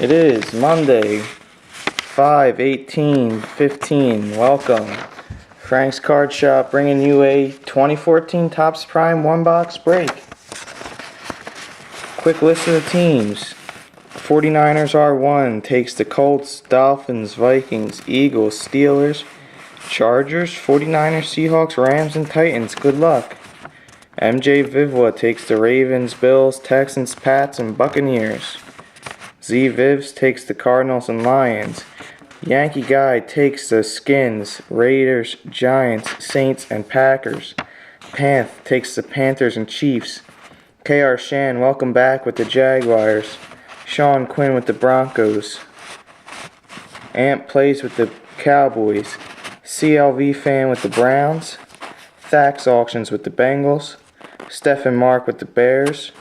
It is Monday, 5/18/15. Welcome. Frank's Card Shop bringing you a 2014 Topps Prime one-box break. Quick list of the teams. 49ers R1 takes the Colts, Dolphins, Vikings, Eagles, Steelers, Chargers, 49ers, Seahawks, Rams, and Titans. Good luck. MJ Vivwa takes the Ravens, Bills, Texans, Pats, and Buccaneers. Z Vivs takes the Cardinals and Lions. Yankee Guy takes the Skins, Raiders, Giants, Saints, and Packers. Panth takes the Panthers and Chiefs. KR Shan, welcome back with the Jaguars. Sean Quinn with the Broncos. Amp plays with the Cowboys. CLV Fan with the Browns. Thax Auctions with the Bengals. Stephen Mark with the Bears.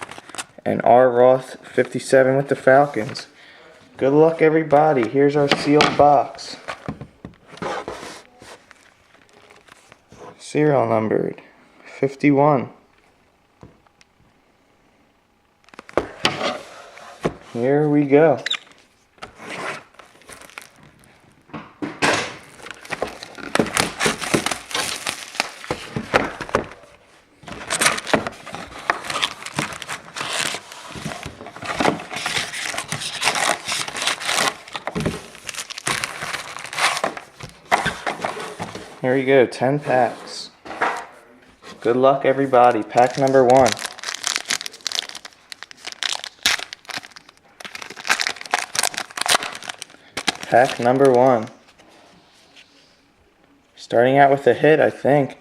And R. Roth 57 with the Falcons. Good luck, everybody. Here's our sealed box. Serial numbered 51. Here we go. Here we go, 10 packs. Good luck, everybody. Pack number 1. Pack number 1. Starting out with a hit, I think.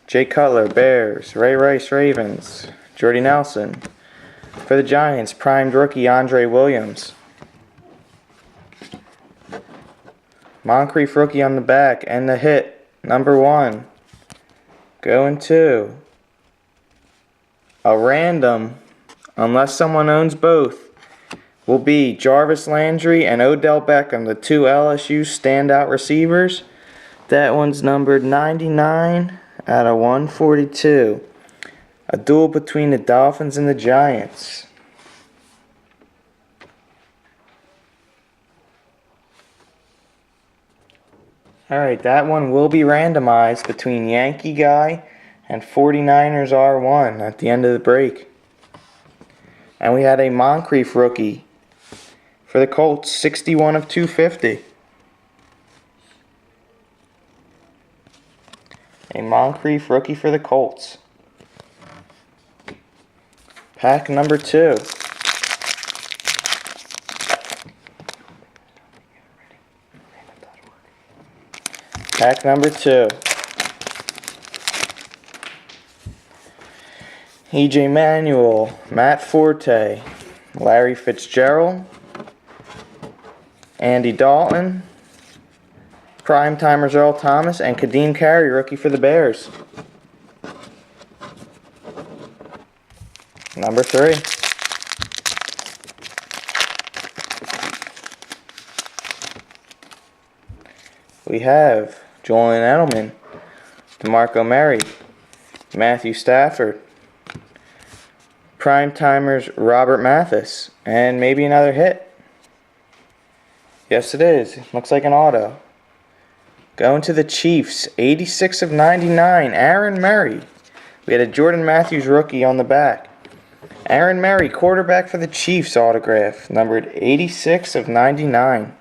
Jay Cutler, Bears. Ray Rice, Ravens. Jordy Nelson. For the Giants, primed rookie Andre Williams. Moncrief rookie on the back, and the hit, number 1. Going to a random, unless someone owns both, will be Jarvis Landry and Odell Beckham, the 2 LSU standout receivers. That one's numbered 99 out of 142. A duel between the Dolphins and the Giants. Alright, that one will be randomized between Yankee Guy and 49ers R1 at the end of the break. And we had a Moncrief rookie for the Colts, 61 of 250. A Moncrief rookie for the Colts. Pack number 2. Pack number 2. EJ Manuel, Matt Forte, Larry Fitzgerald, Andy Dalton, Primetimers Earl Thomas, and Kadeem Carey, rookie for the Bears. Number 3. We have Julian Edelman, DeMarco Murray, Matthew Stafford, Primetimers Robert Mathis, and maybe another hit. Yes, it is. Looks like an auto. Going to the Chiefs, 86 of 99, Aaron Murray. We had a Jordan Matthews rookie on the back. Aaron Murray, quarterback for the Chiefs, autograph, numbered 86 of 99.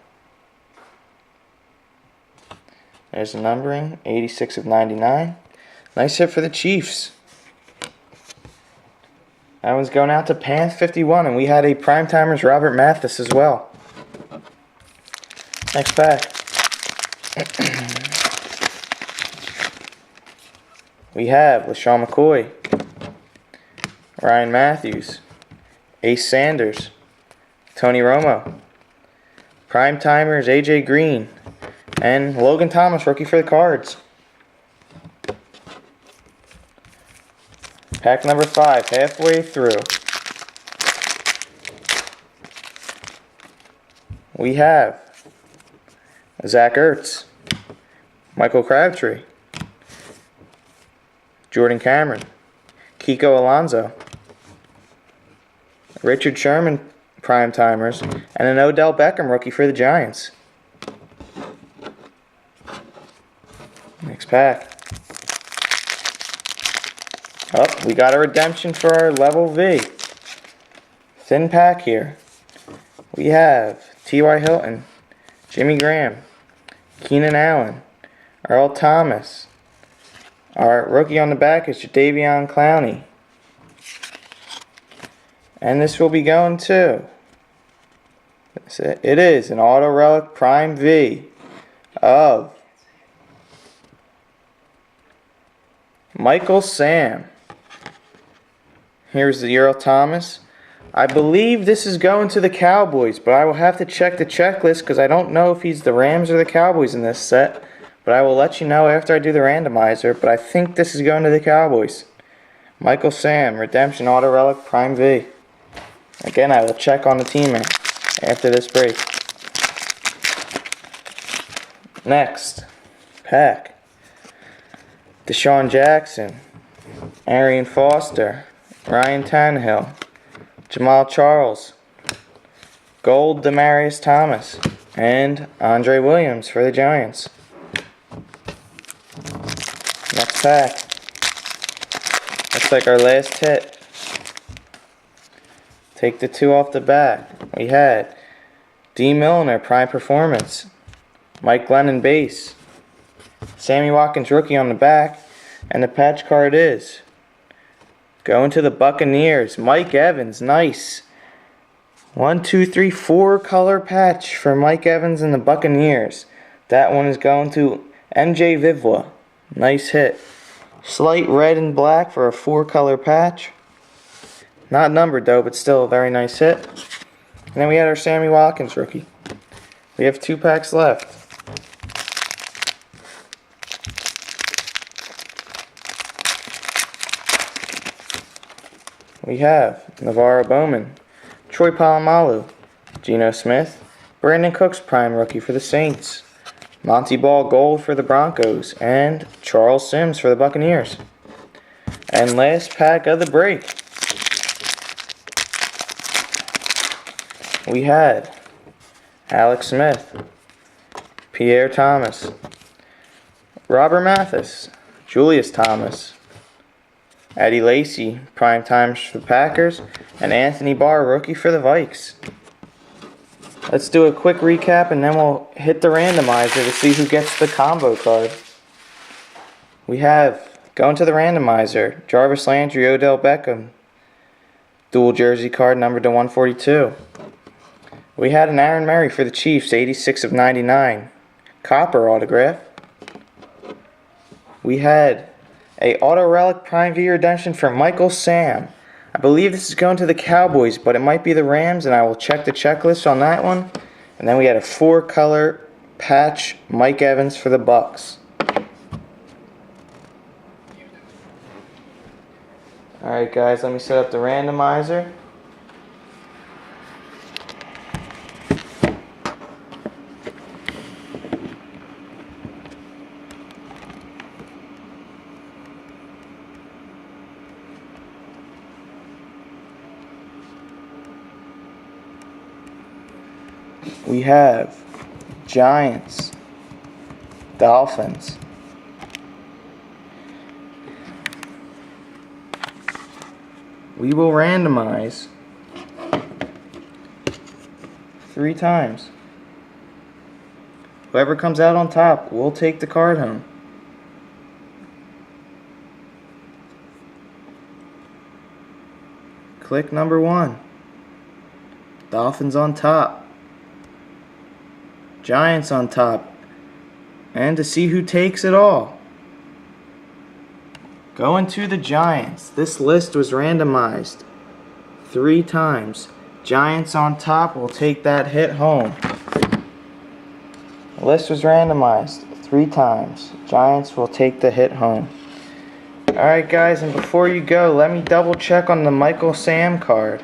There's the numbering, 86 of 99. Nice hit for the Chiefs. That one's going out to Panth 51, and we had a Primetimers Robert Mathis as well. Next pack. We have LaShawn McCoy, Ryan Matthews, Ace Sanders, Tony Romo, Primetimers AJ Green, and Logan Thomas, rookie for the Cards. Pack number 5, halfway through. We have Zach Ertz, Michael Crabtree, Jordan Cameron, Kiko Alonso, Richard Sherman, prime timers, and an Odell Beckham rookie for the Giants. Next pack. Oh, we got a redemption for our level V. Thin pack here. We have T.Y. Hilton, Jimmy Graham, Keenan Allen, Earl Thomas. Our rookie on the back is Jadeveon Clowney. And this will be going to, it is an Auto Relic Prime V of Michael Sam. Here's the Earl Thomas. I believe this is going to the Cowboys, but I will have to check the checklist because I don't know if he's the Rams or the Cowboys in this set. But I will let you know after I do the randomizer, but I think this is going to the Cowboys. Michael Sam, Redemption Auto Relic Prime V. Again, I will check on the team after this break. Next pack. Deshaun Jackson, Arian Foster, Ryan Tannehill, Jamal Charles, Gold Demaryius Thomas, and Andre Williams for the Giants. Next pack. Looks like our last hit. Take the two off the back. We had D. Milner, Prime Performance, Mike Glennon Base, Sammy Watkins rookie on the back, and the patch card is going to the Buccaneers. Mike Evans, nice. 1, 2, 3, 4 color patch for Mike Evans and the Buccaneers. That one is going to MJ Vivwa. Nice hit. Slight red and black for a 4 color patch. Not numbered though, but still a very nice hit. And then we had our Sammy Watkins rookie. We have 2 packs left. We have Navarro Bowman, Troy Polamalu, Geno Smith, Brandon Cooks Prime rookie for the Saints, Monty Ball Gold for the Broncos, and Charles Sims for the Buccaneers. And last pack of the break, we had Alex Smith, Pierre Thomas, Robert Mathis, Julius Thomas, Eddie Lacy, Prime Times for the Packers, and Anthony Barr, rookie for the Vikes. Let's do a quick recap and then we'll hit the randomizer to see who gets the combo card. We have, going to the randomizer, Jarvis Landry, Odell Beckham, dual jersey card numbered to 142. We had an Aaron Murray for the Chiefs, 86 of 99, copper autograph. We had a Auto Relic Prime V redemption for Michael Sam. I believe this is going to the Cowboys, but it might be the Rams, and I will check the checklist on that one. And then we had a 4 color patch Mike Evans for the Bucks. Alright guys, let me set up the randomizer. We have Giants, Dolphins, we will randomize 3 times. Whoever comes out on top will take the card home. Click number 1. Dolphins on top. Giants on top. And to see who takes it all, going to the Giants. This list was randomized 3 times. Giants on top will take that hit home. The list was randomized 3 times. Giants will take the hit home. Alright guys, and before you go, let me double check on the Michael Sam card.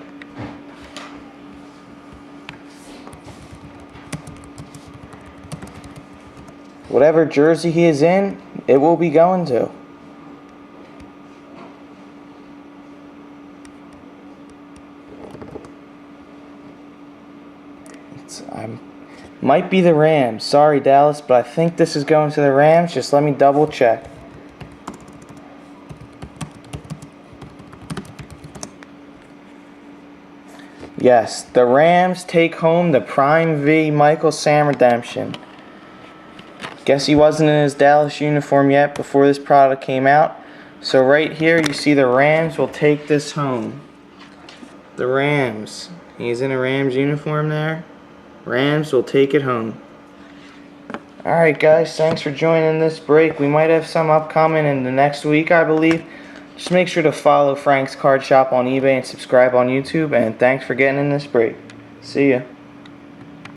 Whatever jersey he is in, it will be going to. Might be the Rams. Sorry, Dallas, but I think this is going to the Rams. Just let me double check. Yes, the Rams take home the Prime V Michael Sam redemption. Guess he wasn't in his Dallas uniform yet before this product came out. So right here you see the Rams will take this home. The Rams. He's in a Rams uniform there. Rams will take it home. Alright guys, thanks for joining this break. We might have some upcoming in the next week, I believe. Just make sure to follow Frank's Card Shop on eBay and subscribe on YouTube. And thanks for getting in this break. See ya.